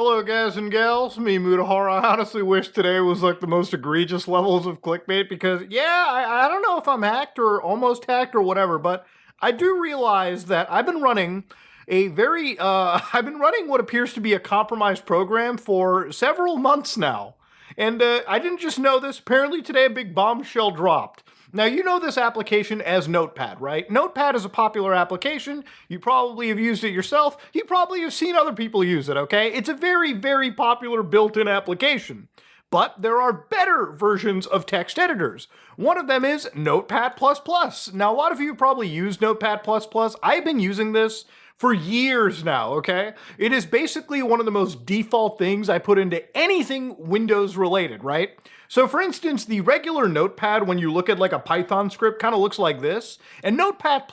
Hello, guys and gals. Me, Mutahara. I honestly wish today was like the most egregious levels of clickbait because, yeah, I don't know if I'm hacked or almost hacked or whatever, but I do realize that I've been running I've been running what appears to be a compromised program for several months now. And I didn't just know this. Apparently, today a big bombshell dropped. Now, you know this application as Notepad, right? Notepad is a popular application. You probably have used it yourself. You probably have seen other people use it, okay? It's a very, very popular built-in application. But there are better versions of text editors. One of them is Notepad++. Now, a lot of you probably use Notepad++. I've been using this for years now, okay? It is basically one of the most default things I put into anything Windows related, right? So for instance, the regular Notepad, when you look at like a Python script, kind of looks like this, and Notepad++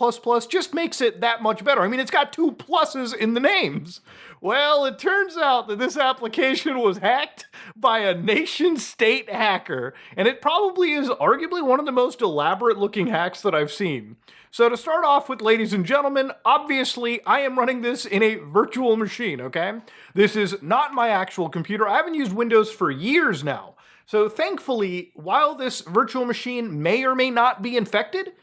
just makes it that much better. I mean, it's got 2 pluses in the names. Well, it turns out that this application was hacked by a nation-state hacker, and it probably is arguably one of the most elaborate-looking hacks that I've seen. So to start off with, ladies and gentlemen, obviously I am running this in a virtual machine, okay? This is not my actual computer. I haven't used Windows for years now. So thankfully, while this virtual machine may or may not be infected,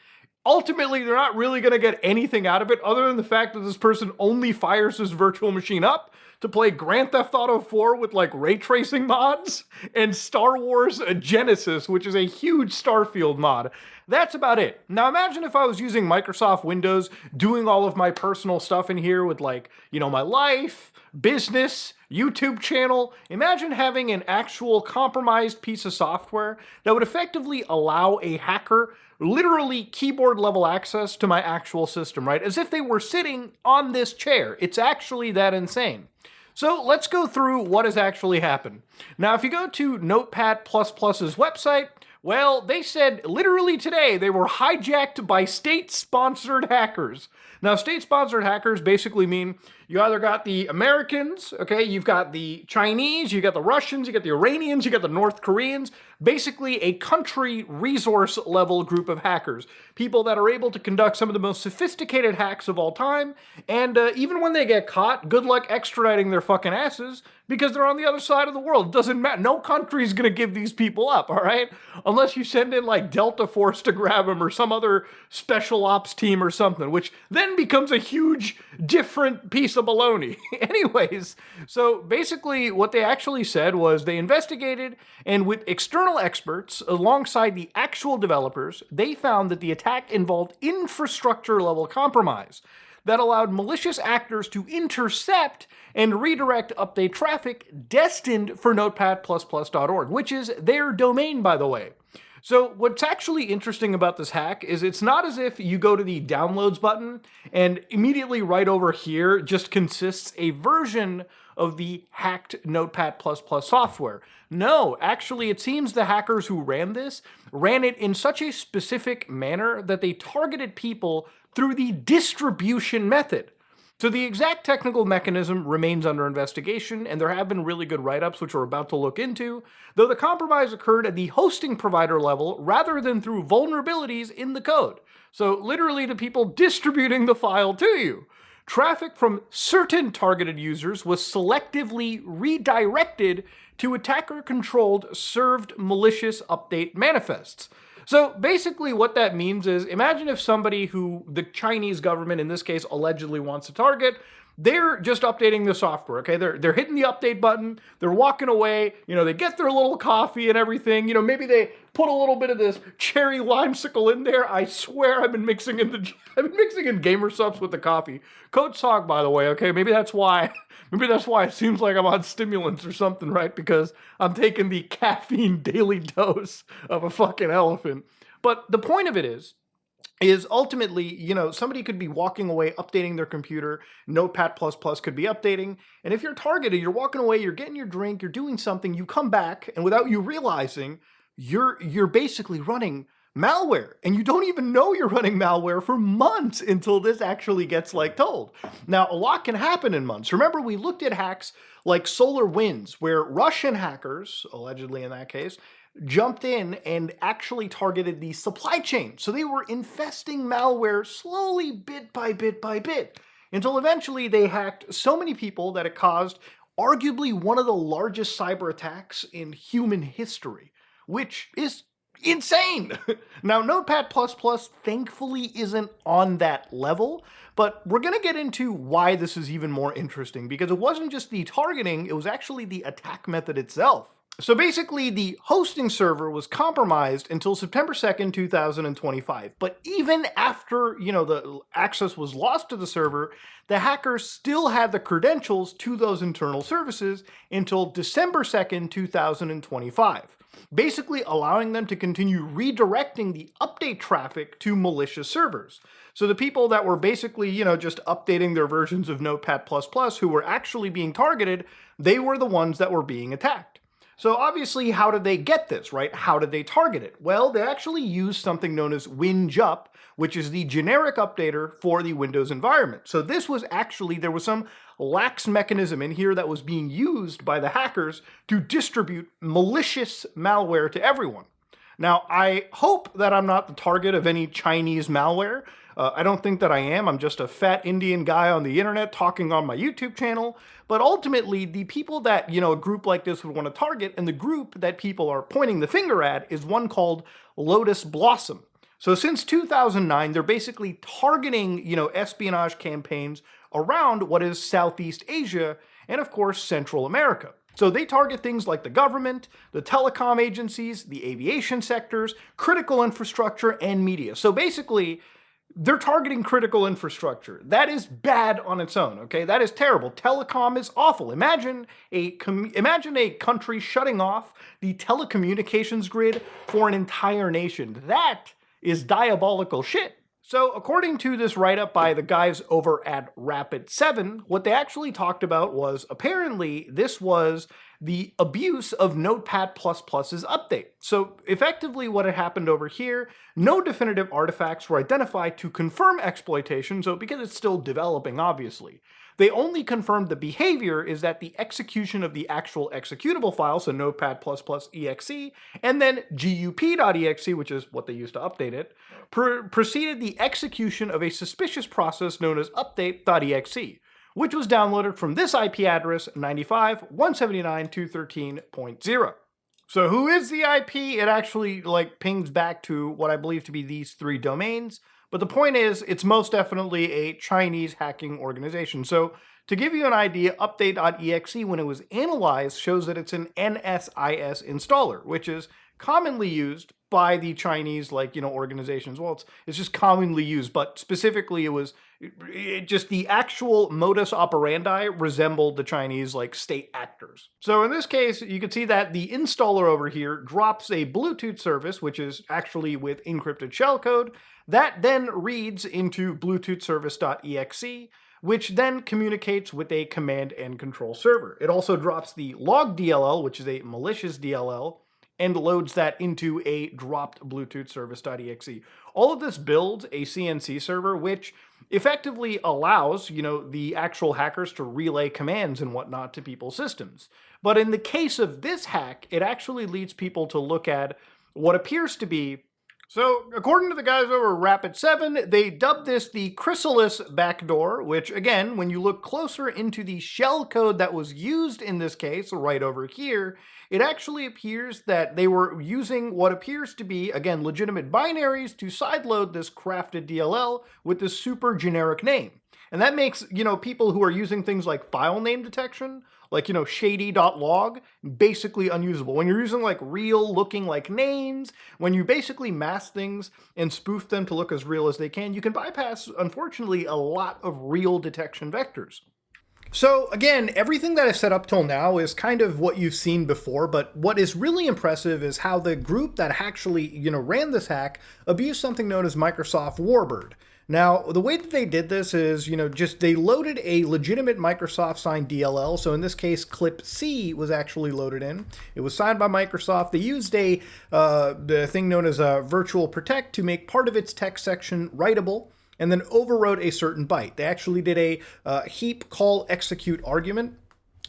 ultimately they're not really going to get anything out of it other than the fact that this person only fires this virtual machine up to play Grand Theft Auto 4 with like ray tracing mods and Star Wars Genesis, which is a huge Starfield mod. That's about it. Now imagine if I was using Microsoft Windows, doing all of my personal stuff in here with like, my life, business, YouTube channel. Imagine having an actual compromised piece of software that would effectively allow a hacker literally keyboard level access to my actual system, right? As if they were sitting on this chair. It's actually that insane. So let's go through what has actually happened. Now, if you go to Notepad++'s website, well, they said literally today they were hijacked by state-sponsored hackers. Now, state-sponsored hackers basically mean you either got the Americans, okay, you've got the Chinese, you got the Russians, you got the Iranians, you got the North Koreans, basically a country resource level group of hackers. People that are able to conduct some of the most sophisticated hacks of all time, and even when they get caught, good luck extraditing their fucking asses because they're on the other side of the world. It doesn't matter. No country's gonna give these people up, all right? Unless you send in like Delta Force to grab them or some other special ops team or something, which then becomes a huge different piece of baloney. Anyways, so basically what they actually said was they investigated, and with external experts alongside the actual developers, they found that the attack involved infrastructure level compromise that allowed malicious actors to intercept and redirect update traffic destined for notepad++.org, which is their domain, by the way. So what's actually interesting about this hack is it's not as if you go to the downloads button and immediately right over here just consists a version of the hacked Notepad++ software. No, actually it seems the hackers who ran this ran it in such a specific manner that they targeted people through the distribution method. So the exact technical mechanism remains under investigation, and there have been really good write-ups which we're about to look into, though the compromise occurred at the hosting provider level rather than through vulnerabilities in the code. So literally to people distributing the file to you. Traffic from certain targeted users was selectively redirected to attacker-controlled served malicious update manifests. So basically what that means is, imagine if somebody who the Chinese government, in this case, allegedly wants to target, they're just updating the software, okay? They're hitting the update button, they're walking away, they get their little coffee and everything, maybe they put a little bit of this cherry limesicle in there. I swear I've been mixing in gamer subs with the coffee. Code Sog, by the way, okay? Maybe that's why it seems like I'm on stimulants or something, right? Because I'm taking the caffeine daily dose of a fucking elephant. But the point of it is ultimately, somebody could be walking away, updating their computer, Notepad++ could be updating, and if you're targeted, you're walking away, you're getting your drink, you're doing something, you come back, and without you realizing, you're basically running malware, and you don't even know you're running malware for months until this actually gets told. Now, a lot can happen in months. Remember, we looked at hacks like SolarWinds, where Russian hackers, allegedly in that case, jumped in and actually targeted the supply chain. So they were infesting malware slowly, bit by bit by bit, until eventually they hacked so many people that it caused arguably one of the largest cyber attacks in human history, which is insane. Now, Notepad++ thankfully isn't on that level, but we're going to get into why this is even more interesting, because it wasn't just the targeting, it was actually the attack method itself. So basically, the hosting server was compromised until September 2nd, 2025. But even after, the access was lost to the server, the hackers still had the credentials to those internal services until December 2nd, 2025. Basically allowing them to continue redirecting the update traffic to malicious servers. So the people that were basically, just updating their versions of Notepad++ who were actually being targeted, they were the ones that were being attacked. So obviously, how did they get this, right? How did they target it? Well, they actually used something known as WinJup, which is the generic updater for the Windows environment. So this was actually, there was some lax mechanism in here that was being used by the hackers to distribute malicious malware to everyone. Now, I hope that I'm not the target of any Chinese malware. I don't think that I am. I'm just a fat Indian guy on the internet talking on my YouTube channel. But ultimately, the people that, a group like this would want to target, and the group that people are pointing the finger at, is one called Lotus Blossom. So since 2009, they're basically targeting, espionage campaigns around what is Southeast Asia and, of course, Central America. So they target things like the government, the telecom agencies, the aviation sectors, critical infrastructure, and media. So basically, they're targeting critical infrastructure. That is bad on its own, okay? That is terrible. Telecom is awful. Imagine a country shutting off the telecommunications grid for an entire nation. That is diabolical shit. So according to this write-up by the guys over at Rapid7, what they actually talked about was apparently this was the abuse of Notepad++'s update. So effectively what had happened over here, no definitive artifacts were identified to confirm exploitation, so because it's still developing, obviously. They only confirmed the behavior is that the execution of the actual executable file, so Notepad++exe, and then gup.exe, which is what they used to update it, preceded the execution of a suspicious process known as update.exe, which was downloaded from this IP address 95.179.213.0. So who is the IP? It actually pings back to what I believe to be these three domains. But the point is, it's most definitely a Chinese hacking organization. So to give you an idea, update.exe, when it was analyzed, shows that it's an NSIS installer, which is commonly used by the Chinese, organizations. Well, it's just commonly used, but specifically just the actual modus operandi resembled the Chinese, state actors. So in this case, you can see that the installer over here drops a Bluetooth service, which is actually with encrypted shellcode, that then reads into bluetoothservice.exe, which then communicates with a command and control server. It also drops the log DLL, which is a malicious DLL, and loads that into a dropped Bluetooth service.exe. All of this builds a CNC server, which effectively allows, the actual hackers to relay commands and whatnot to people's systems. But in the case of this hack, it actually leads people to look at what appears to be, so according to the guys over Rapid7, they dubbed this the Chrysalis backdoor, which again, when you look closer into the shell code that was used in this case, right over here, it actually appears that they were using what appears to be, again, legitimate binaries to sideload this crafted DLL with this super generic name. And that makes, people who are using things like file name detection, shady.log, basically unusable. When you're using real looking names, when you basically mask things and spoof them to look as real as they can, you can bypass, unfortunately, a lot of real detection vectors. So again, everything that I've set up till now is kind of what you've seen before, but what is really impressive is how the group that actually, ran this hack abused something known as Microsoft Warbird. Now, the way that they did this is, they loaded a legitimate Microsoft signed DLL. So in this case, clip C was actually loaded in. It was signed by Microsoft. They used the thing known as virtual protect to make part of its text section writable, and then overrode a certain byte. They actually did a heap call execute argument.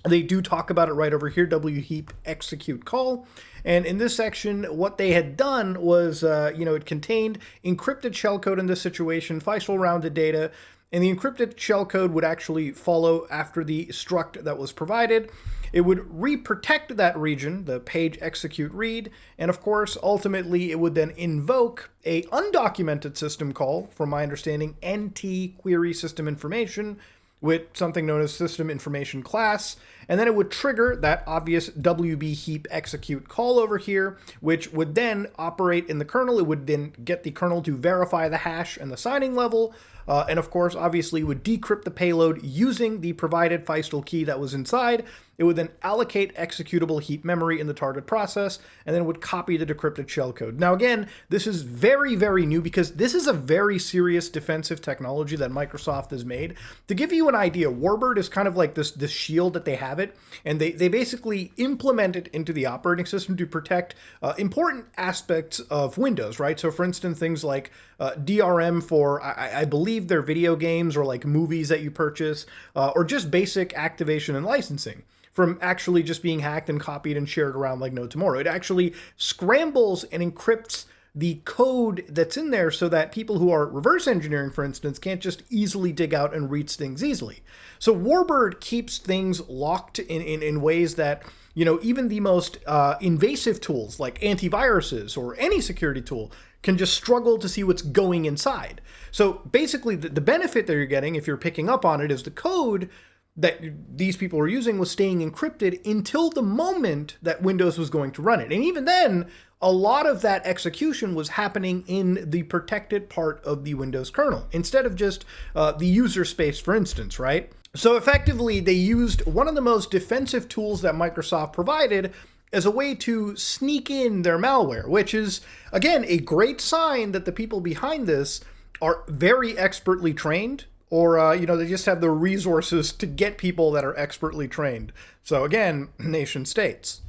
They do talk about it right over here, wheap execute call. And in this section, what they had done was, it contained encrypted shellcode in this situation, FISL rounded data, and the encrypted shellcode would actually follow after the struct that was provided. It would re-protect that region, the page execute read, and of course, ultimately, it would then invoke a undocumented system call, from my understanding, NT query system information, with something known as system information class, and then it would trigger that obvious WB heap execute call over here, which would then operate in the kernel. It would then get the kernel to verify the hash and the signing level, and of course, obviously, would decrypt the payload using the provided Feistel key that was inside. It would then allocate executable heap memory in the target process, and then it would copy the decrypted shellcode. Now again, this is very, very new because this is a very serious defensive technology that Microsoft has made. To give you an idea, Warbird is kind of like this shield that they have it, and they basically implement it into the operating system to protect important aspects of Windows, right? So for instance, things like DRM for, I believe they're video games or like movies that you purchase, or just basic activation and licensing, from actually just being hacked and copied and shared around like no tomorrow. It actually scrambles and encrypts the code that's in there so that people who are reverse engineering, for instance, can't just easily dig out and reach things easily. So Warbird keeps things locked in ways that, you know, even the most invasive tools like antiviruses or any security tool can just struggle to see what's going inside. So basically the benefit that you're getting, if you're picking up on it, is the code that these people were using was staying encrypted until the moment that Windows was going to run it. And even then, a lot of that execution was happening in the protected part of the Windows kernel, instead of just the user space, for instance, right? So effectively, they used one of the most defensive tools that Microsoft provided as a way to sneak in their malware, which is, again, a great sign that the people behind this are very expertly trained, or, you know, they just have the resources to get people that are expertly trained. So again, nation states.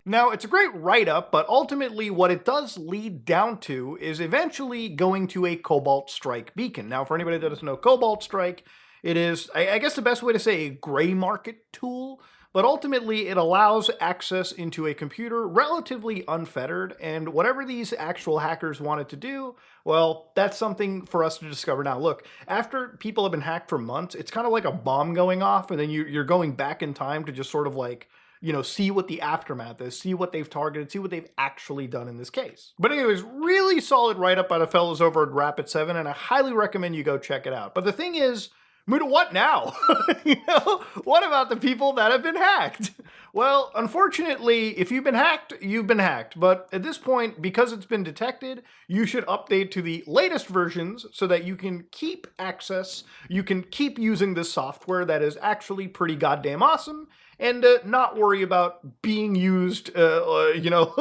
Now, it's a great write-up, but ultimately what it does lead down to is eventually going to a Cobalt Strike beacon. Now, for anybody that doesn't know Cobalt Strike, it is, I guess the best way to say, a gray market tool, but ultimately it allows access into a computer relatively unfettered, and whatever these actual hackers wanted to do, well, that's something for us to discover now. Look, after people have been hacked for months, it's kind of like a bomb going off, and then you're going back in time to just sort of like, you know, see what the aftermath is, see what they've targeted, see what they've actually done in this case. But anyways, really solid write-up by the fellows over at Rapid7, and I highly recommend you go check it out. But the thing is, Muda, what now? You know, what about the people that have been hacked? Well, unfortunately, if you've been hacked, you've been hacked. But at this point, because it's been detected, you should update to the latest versions so that you can keep access, you can keep using this software that is actually pretty goddamn awesome, and not worry about being used, you know,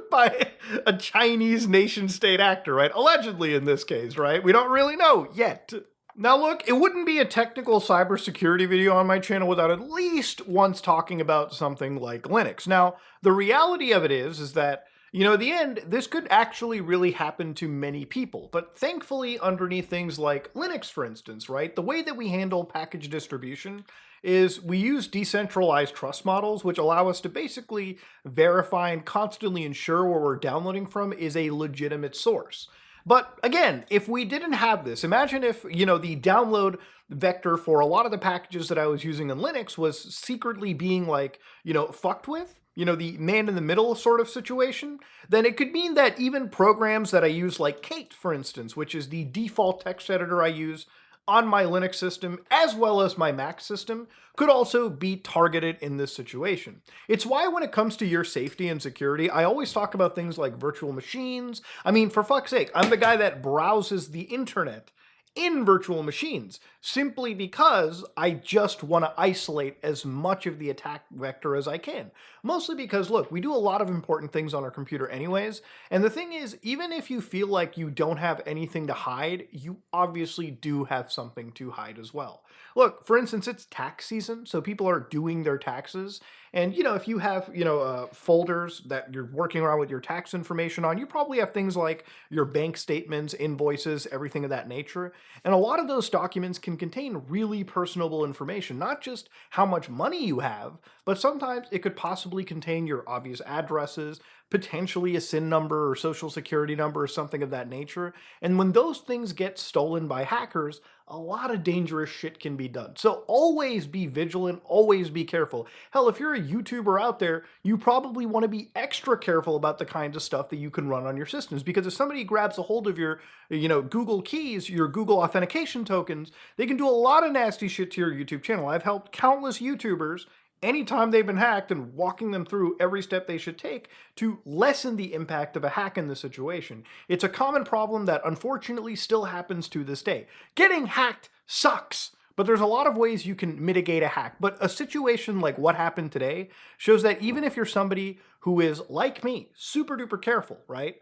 by a Chinese nation-state actor, right? Allegedly in this case, right? We don't really know yet. Now look, it wouldn't be a technical cybersecurity video on my channel without at least once talking about something like Linux. Now, the reality of it is that, you know, at the end, this could actually really happen to many people. But thankfully, underneath things like Linux, for instance, right, the way that we handle package distribution is we use decentralized trust models, which allow us to basically verify and constantly ensure where we're downloading from is a legitimate source. But again, if we didn't have this, imagine if, you know, the download vector for a lot of the packages that I was using in Linux was secretly being like, you know, fucked with, you know, the man in the middle sort of situation, then it could mean that even programs that I use like Kate, for instance, which is the default text editor I use on my Linux system as well as my Mac system, could also be targeted in this situation. It's why when it comes to your safety and security, I always talk about things like virtual machines. I mean, for fuck's sake, I'm the guy that browses the internet in virtual machines, simply because I just want to isolate as much of the attack vector as I can. Mostly because, look, we do a lot of important things on our computer anyways, and the thing is, even if you feel like you don't have anything to hide, you obviously do have something to hide as well. Look, for instance, it's tax season, so people are doing their taxes, and, you know, if you have, you know, folders that you're working around with your tax information on, you probably have things like your bank statements, invoices, everything of that nature. And a lot of those documents can contain really personable information, not just how much money you have, but sometimes it could possibly contain your obvious addresses, potentially a SIN number or social security number or something of that nature. And when those things get stolen by hackers, a lot of dangerous shit can be done. So always be vigilant, always be careful. Hell, if you're a YouTuber out there, you probably want to be extra careful about the kinds of stuff that you can run on your systems, because if somebody grabs a hold of your, Google keys, your Google authentication tokens, they can do a lot of nasty shit to your YouTube channel. I've helped countless YouTubers anytime they've been hacked and walking them through every step they should take to lessen the impact of a hack in this situation. It's a common problem that unfortunately still happens to this day. Getting hacked sucks, but there's a lot of ways you can mitigate a hack. But a situation like what happened today shows that even if you're somebody who is, like me, super duper careful, right?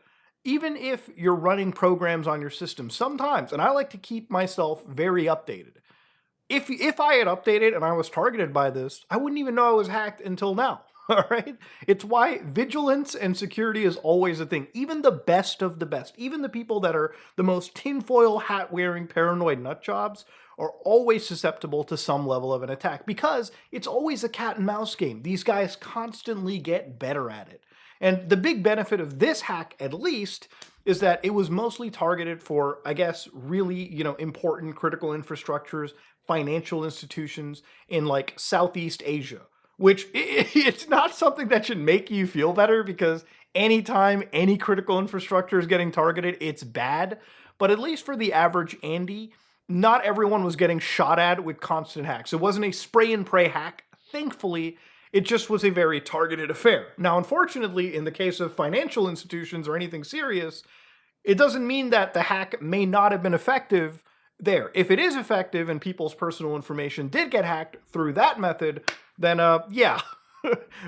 Even if you're running programs on your system, sometimes, and I like to keep myself very updated, if I had updated and I was targeted by this, I wouldn't even know I was hacked until now. All right? It's why vigilance and security is always a thing. Even the best of the best, even the people that are the most tinfoil hat wearing paranoid nut jobs, are always susceptible to some level of an attack, because it's always a cat and mouse game. These guys constantly get better at it. And the big benefit of this hack, at least, is that it was mostly targeted for, I guess, really, important critical infrastructures, financial institutions in like Southeast Asia, which it's not something that should make you feel better, because anytime any critical infrastructure is getting targeted, it's bad. But at least for the average Andy, not everyone was getting shot at with constant hacks. It wasn't a spray and pray hack, thankfully. It just was a very targeted affair. Now, unfortunately, in the case of financial institutions or anything serious, it doesn't mean that the hack may not have been effective there. If it is effective and people's personal information did get hacked through that method, then yeah,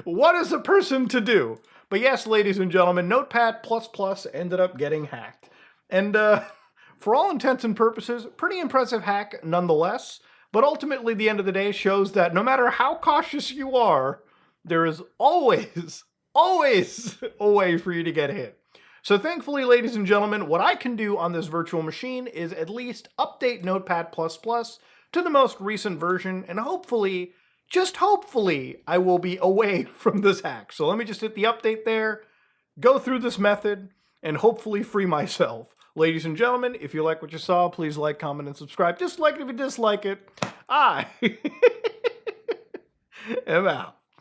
what is a person to do? But yes, ladies and gentlemen, Notepad++ ended up getting hacked. And for all intents and purposes, pretty impressive hack nonetheless. But ultimately, the end of the day shows that no matter how cautious you are, there is always, always a way for you to get hit. So thankfully, ladies and gentlemen, what I can do on this virtual machine is at least update Notepad++ to the most recent version, and hopefully, just hopefully, I will be away from this hack. So let me just hit the update there, go through this method, and hopefully free myself. Ladies and gentlemen, if you like what you saw, please like, comment, and subscribe. Dislike it if you dislike it. I am out.